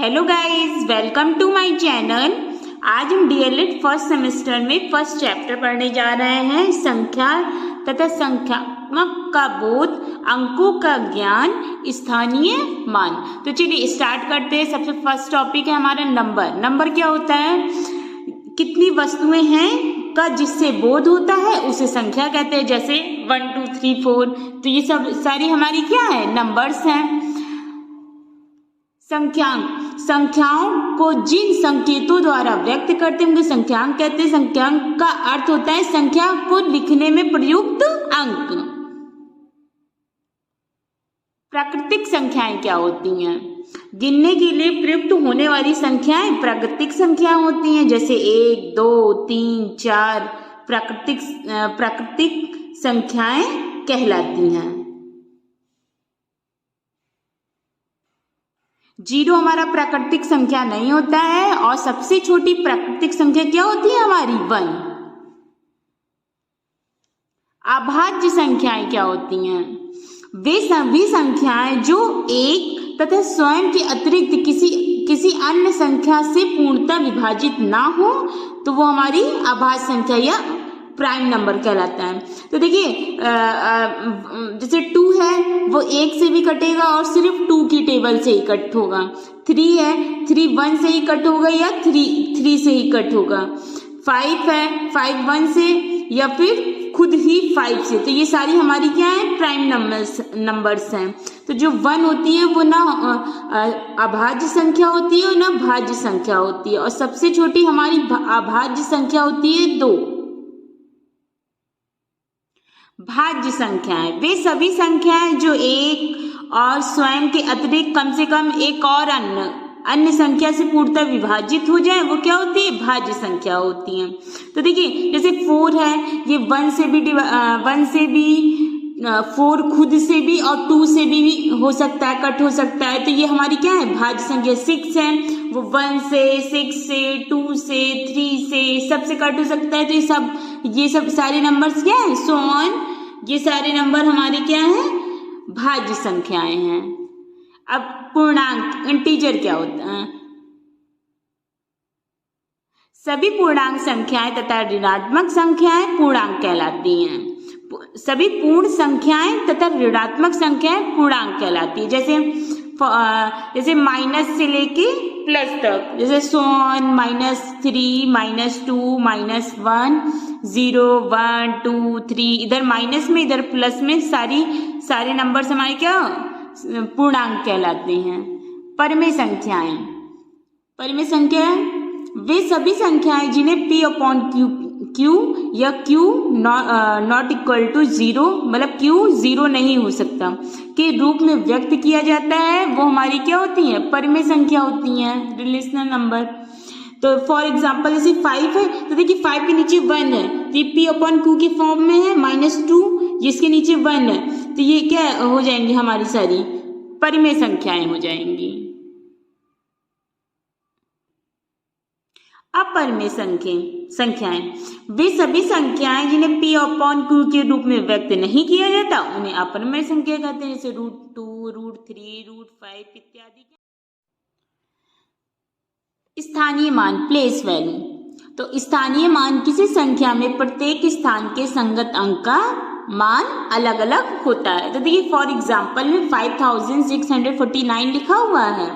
Hello guys, welcome to my channel. आज हम DElEd first semester में फर्स्ट चैप्टर पढ़ने जा रहे हैं, संख्या तथा संख्यात्मक का बोध, अंकों का ज्ञान, स्थानीय मान। तो चलिए स्टार्ट करते हैं। सबसे फर्स्ट टॉपिक है हमारा नंबर। नंबर क्या होता है? कितनी वस्तुएं हैं का जिससे बोध होता है उसे संख्या कहते हैं। जैसे 1 2 3 4, तो ये सब सारी हमारी क्या है? नंबर्स हैं। संख्यांक, संख्याओं को जिन संकेतों द्वारा व्यक्त करते हैं उनको संख्यांक कहते हैं। संख्यांक का अर्थ होता है संख्या को लिखने में प्रयुक्त अंक। प्राकृतिक संख्याएं क्या होती हैं? गिनने के लिए प्रयुक्त होने वाली संख्याएं प्राकृतिक संख्याएं होती हैं। जैसे 1 2 3 4 प्राकृतिक संख्याएं कहलाती हैं। 0 हमारा प्राकृतिक संख्या नहीं होता है। और सबसे छोटी प्राकृतिक संख्या क्या होती है हमारी? 1। अभाज्य संख्याएं क्या होती हैं? वे सभी संख्याएं जो एक तथा स्वयं के अतिरिक्त किसी अन्य संख्या से पूर्णतः विभाजित ना हो तो वो हमारी अभाज्य संख्या या प्राइम नंबर कहलाता है। तो देखिए जैसे 2 है वो 1 से भी कटेगा और सिर्फ 2 की टेबल से ही कट होगा। 3 है 3 1 से ही कट होगा या 3 से ही कट होगा। 5 है 5 1 से या फिर खुद ही 5 से। तो ये सारी हमारी क्या है? प्राइम नंबर्स हैं। तो जो 1 होती है वो ना अभाज्य संख्या होती है और ना भाज्य संख्या होती है। और सबसे छोटी हमारी अभाज्य संख्या होती है 2। भाज्य संख्याएं वे सभी संख्याएं जो एक और स्वयं के अतिरिक्त कम से कम एक और अन्य संख्या से पूर्णतः विभाजित हो जाए वो क्या होती है? भाज्य संख्या होती हैं। तो देखिए जैसे 4 है ये 1 से भी 4 खुद से भी और 2 से भी हो सकता है, कट हो सकता है। तो ये हमारी क्या है? भाज्य संख्या। 6 है वो 1 से 6 से 2 से 3 से सबसे कट हो सकता है। तो ये सब सारे नंबर्स क्या है? सो ऑन, ये सारे नंबर हमारे क्या हैं? भाज्य संख्याएं हैं। अब पूर्णांक इंटीजर क्या होता है? सभी पूर्णांक संख्याएं तथा ऋणात्मक संख्याएं पूर्णांक कहलाती हैं। सभी पूर्ण संख्याएं तथा ऋणात्मक संख्याएं पूर्णांक कहलाती है। जैसे माइनस से लेके प्लस तक, जैसे -1 -3 -2 -1 0 1 2 3, इधर माइनस में इधर प्लस में सारे नंबर्स हमारे क्या पूर्णांक कहलाते हैं। परमेय संख्याएं, परमेय संख्या वे सभी संख्याएं जिन्हें P/Q या Q नॉट इक्वल टू 0, मतलब Q 0 नहीं हो सकता, के रूप में व्यक्त किया जाता है वो हमारी क्या होती है? परमेय संख्या होती हैं, रिलेशनल नंबर। तो फॉर एग्जाम्पल जैसे 5 है तो देखिए 5 के नीचे 1 है तो ये P/Q के फॉर्म में है। -2 जिसके नीचे 1 है तो ये क्या हो जाएंगी? हमारी सारी परमेय संख्याएं हो जाएंगी। अपरमेय संख्याएं वे सभी संख्याएं जिन्हें P/Q के रूप में व्यक्त नहीं किया जाता उन्हें अपरमेय संख्या कहते हैं। जैसे √2 √3 √5 इत्यादि। स्थानीय मान, प्लेस वैल्यू। तो स्थानीय मान किसी संख्या में प्रत्येक स्थान के संगत अंक का मान अलग अलग होता है। तो देखिए फॉर एग्जाम्पल में 5649 लिखा हुआ है।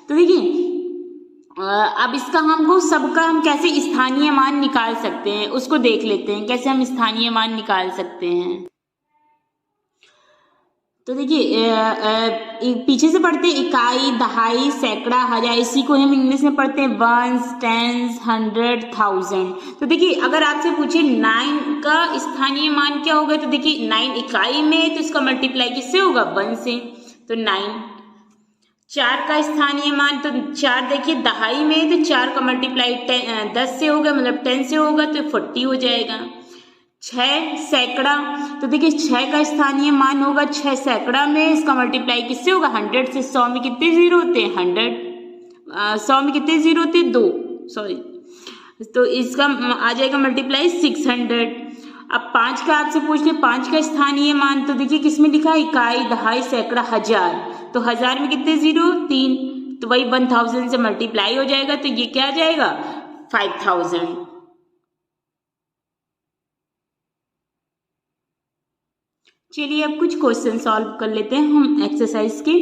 तो देखिए अब इसका सबका हम कैसे स्थानीय मान निकाल सकते हैं उसको देख लेते हैं, कैसे हम स्थानीय मान निकाल सकते हैं। तो देखिए पीछे से पढ़ते हैं इकाई, दहाई, सैकड़ा, हजार। इसी को हम इंग्लिश में पढ़ते हैं वंस, टेंस, 100, 1000। तो देखिए अगर आपसे पूछे 9 का स्थानीय मान क्या होगा तो देखिए 9 इकाई में तो इसका मल्टीप्लाई किससे होगा? 1 से, तो 9। 4 का स्थानीय मान तो 4 देखिए दहाई में तो 4 का मल्टीप्लाई 10 से होगा, मतलब 10 से होगा तो 40 हो जाएगा। 6 सैकड़ा, तो देखिए 6 का स्थानीय मान होगा 6 सैकड़ा में, इसका मल्टीप्लाई किससे होगा? 100 से। 100 में कितने जीरो होते हैं? 100। 100 में कितने जीरो होते हैं? 2, सॉरी। तो इसका आ जाएगा मल्टीप्लाई 600। अब 5 का आपसे पूछ ले 5 का स्थानीय मान तो देखिए किसमें लिखा है? इकाई, दहाई, सैकड़ा, हजार। तो 1000 में कितने जीरो? 3। तो वही 1000 से मल्टीप्लाई हो जाएगा, तो ये क्या आ जाएगा 5000। चलिए अब कुछ क्वेश्चन सॉल्व कर लेते हैं हम एक्सरसाइज के।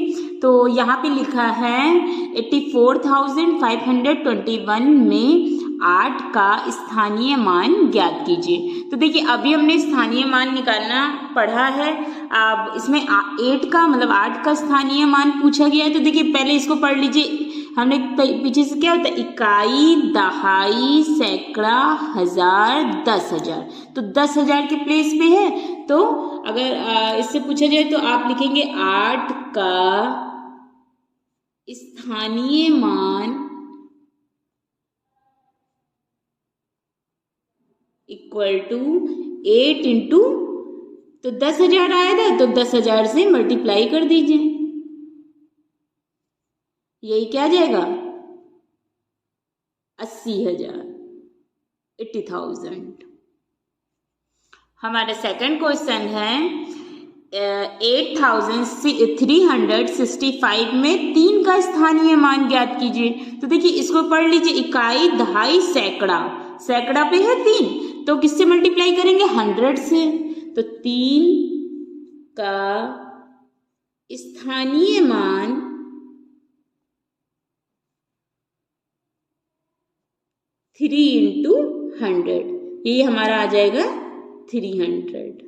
तो यहाँ पे लिखा है 84,521 में 8 का स्थानीय मान ज्ञात कीजिए। तो देखिए अभी हमने स्थानीय मान निकालना पढ़ा है, अब इसमें 8 का मतलब 8 का स्थानीय मान पूछा गया है। तो देखिए पहले इसको पढ़ लीजिए, हमने पीछे से क्या होता है इकाई, दहाई, सैकड़ा, हजार, 10,000। तो 10,000 के प्लेस पे है, तो अगर इससे पूछा जाए तो आप लिखेंगे 8 का स्थानीय मान इक्वल टू 8 इंटू, तो 10,000 आया था तो 10,000 से मल्टीप्लाई कर दीजिए, यही क्या आ जाएगा 80,000, 80,000। हमारा सेकंड क्वेश्चन है 8,365 में 3 का स्थानीय मान ज्ञात कीजिए। तो देखिए इसको पढ़ लीजिए, इकाई, दहाई, सैकड़ा, सैकड़ा पे है 3, तो किससे मल्टीप्लाई करेंगे 100 से, तो 3 का स्थानीय मान 3 इंटू 100, ये हमारा आ जाएगा 300।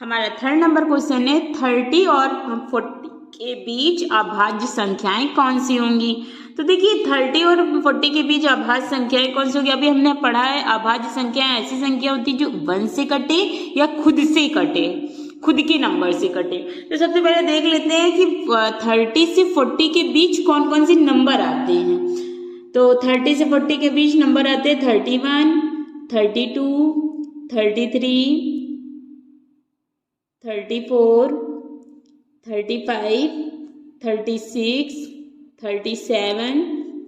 हमारा थर्ड नंबर क्वेश्चन है 30 और 40 के बीच अभाज्य संख्याएं कौन सी होंगी। तो देखिए 30 और 40 के बीच अभाज्य संख्याएं कौन सी होगी, अभी हमने पढ़ा है अभाज्य संख्याएं ऐसी संख्या होती है जो 1 से कटे या खुद से कटे, खुद के नंबर से कटे। तो सबसे पहले देख लेते हैं कि 30 से 40 के बीच कौन कौन से नंबर आते हैं। तो 30 से 40 के बीच नंबर आते हैं 31, 32, 33, 34, 35, 36, 37,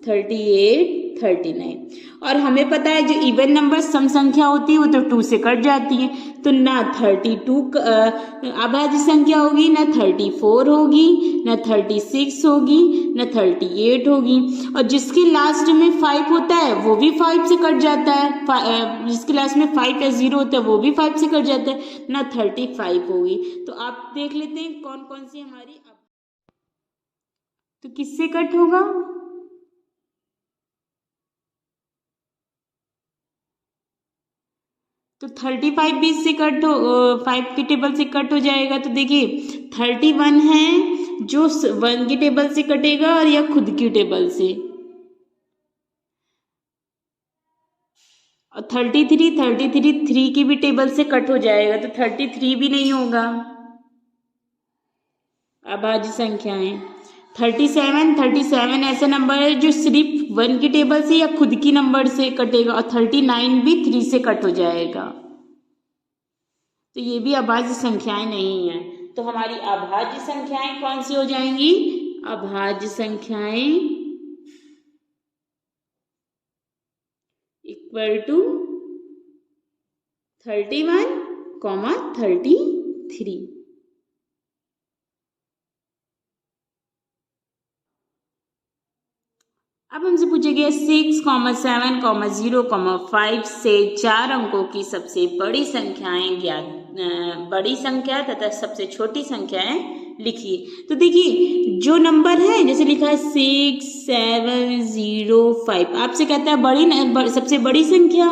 38, 39। और हमें पता है जो इवन नंबर सम संख्या होती है वो तो 2 से कट जाती है, तो ना 32 अभाज्य संख्या होगी, ना 34 होगी, ना 36 होगी, ना 38 होगी। और जिसके लास्ट में 5 होता है वो भी 5 से कट जाता है, जिसके लास्ट में 5 या 0 होता है वो भी 5 से कट जाता है, ना 35 होगी। तो आप देख लेते हैं कौन कौन सी हमारी, तो किससे कट होगा, तो 35 भी से कट हो, 5 के टेबल से कट हो जाएगा। तो देखिए 31 है जो 1 की टेबल से कटेगा और या खुद की टेबल से, और 33 3 की भी टेबल से कट हो जाएगा, तो 33 भी नहीं होगा अभाज्य संख्याएं। 37 ऐसा नंबर है जो सिर्फ 1 की टेबल से या खुद की नंबर से कटेगा, और 39 भी 3 से कट हो जाएगा, तो ये भी अभाज्य संख्याएं नहीं है। तो हमारी अभाज्य संख्याएं कौन सी हो जाएंगी, अभाज्य संख्याएं इक्वल टू 31, 33। अब हमसे पूछा गया 6, 7, 0, 5 से 4 अंकों की सबसे बड़ी संख्याएं बड़ी संख्या तथा सबसे छोटी संख्याएं लिखिए। तो देखिए जो नंबर है जैसे लिखा है 6, 7, 0, 5, आपसे कहता है सबसे बड़ी संख्या,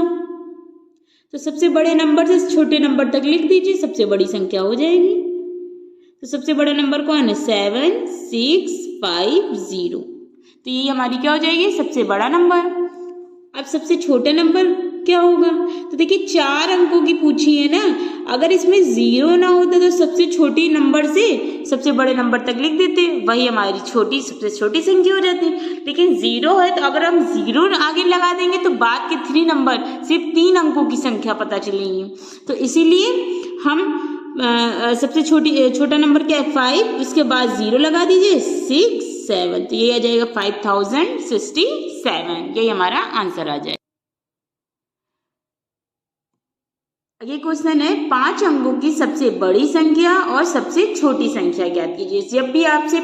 तो सबसे बड़े नंबर से छोटे नंबर तक लिख दीजिए, सबसे बड़ी संख्या हो जाएगी। तो सबसे बड़ा नंबर कौन है 7, 6, 5, 0, तो ये हमारी क्या हो जाएगी सबसे बड़ा नंबर। अब सबसे छोटा नंबर क्या होगा, तो देखिए 4 अंकों की पूछी है ना, अगर इसमें 0 ना होता तो सबसे छोटी नंबर से सबसे बड़े नंबर तक लिख देते, वही हमारी सबसे छोटी संख्या हो जाती। लेकिन 0 है तो अगर हम 0 आगे लगा देंगे तो बाद के 3 नंबर सिर्फ 3 अंकों की संख्या पता चलेगी। तो इसीलिए हम सबसे छोटा नंबर क्या है 5, उसके बाद 0 लगा दीजिए 6, 7, तो ये आ जाएगा 5067, यही हमारा आंसर आ जाएगा। अगले क्वेश्चन है 5 अंकों की सबसे बड़ी संख्या और सबसे छोटी संख्या ज्ञात कीजिए। जब भी आपसे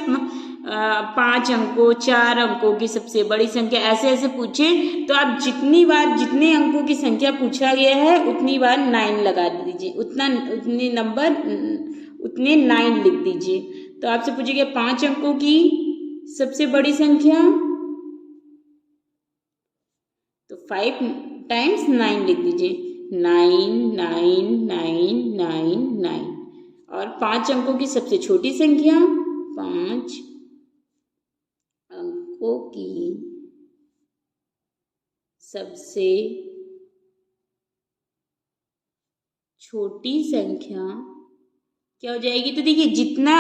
5 अंकों 4 अंकों की सबसे बड़ी संख्या ऐसे ऐसे पूछे तो आप जितनी बार जितने अंकों की संख्या पूछा गया है उतनी बार 9 लगा दीजिए, उतने 9 लिख दीजिए। तो आपसे पूछेगा 5 अंकों की सबसे बड़ी संख्या, तो 5 टाइम्स 9 लिख दीजिए, 9 9 9 9 9। और 5 अंकों की सबसे छोटी संख्या, 5 अंकों की सबसे छोटी संख्या क्या हो जाएगी? तो देखिए जितना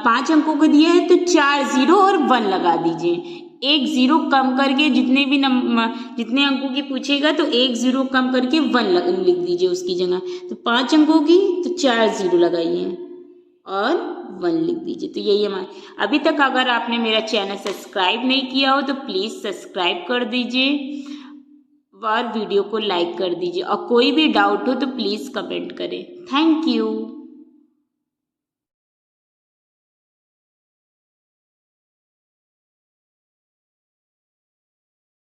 5 अंकों को दिया है तो 4 0 और 1 लगा दीजिए। एक 0 कम करके जितने अंकों की पूछेगा तो एक 0 कम करके 1 लिख दीजिए उसकी जगह। तो 5 अंकों की तो 4 0 लगाइए और 1 लिख दीजिए। तो यही हमारे, अभी तक अगर आपने मेरा चैनल सब्सक्राइब नहीं किया हो तो प्लीज़ सब्सक्राइब कर दीजिए और वीडियो को लाइक कर दीजिए। और कोई भी डाउट हो तो प्लीज़ कमेंट करें। Thank you.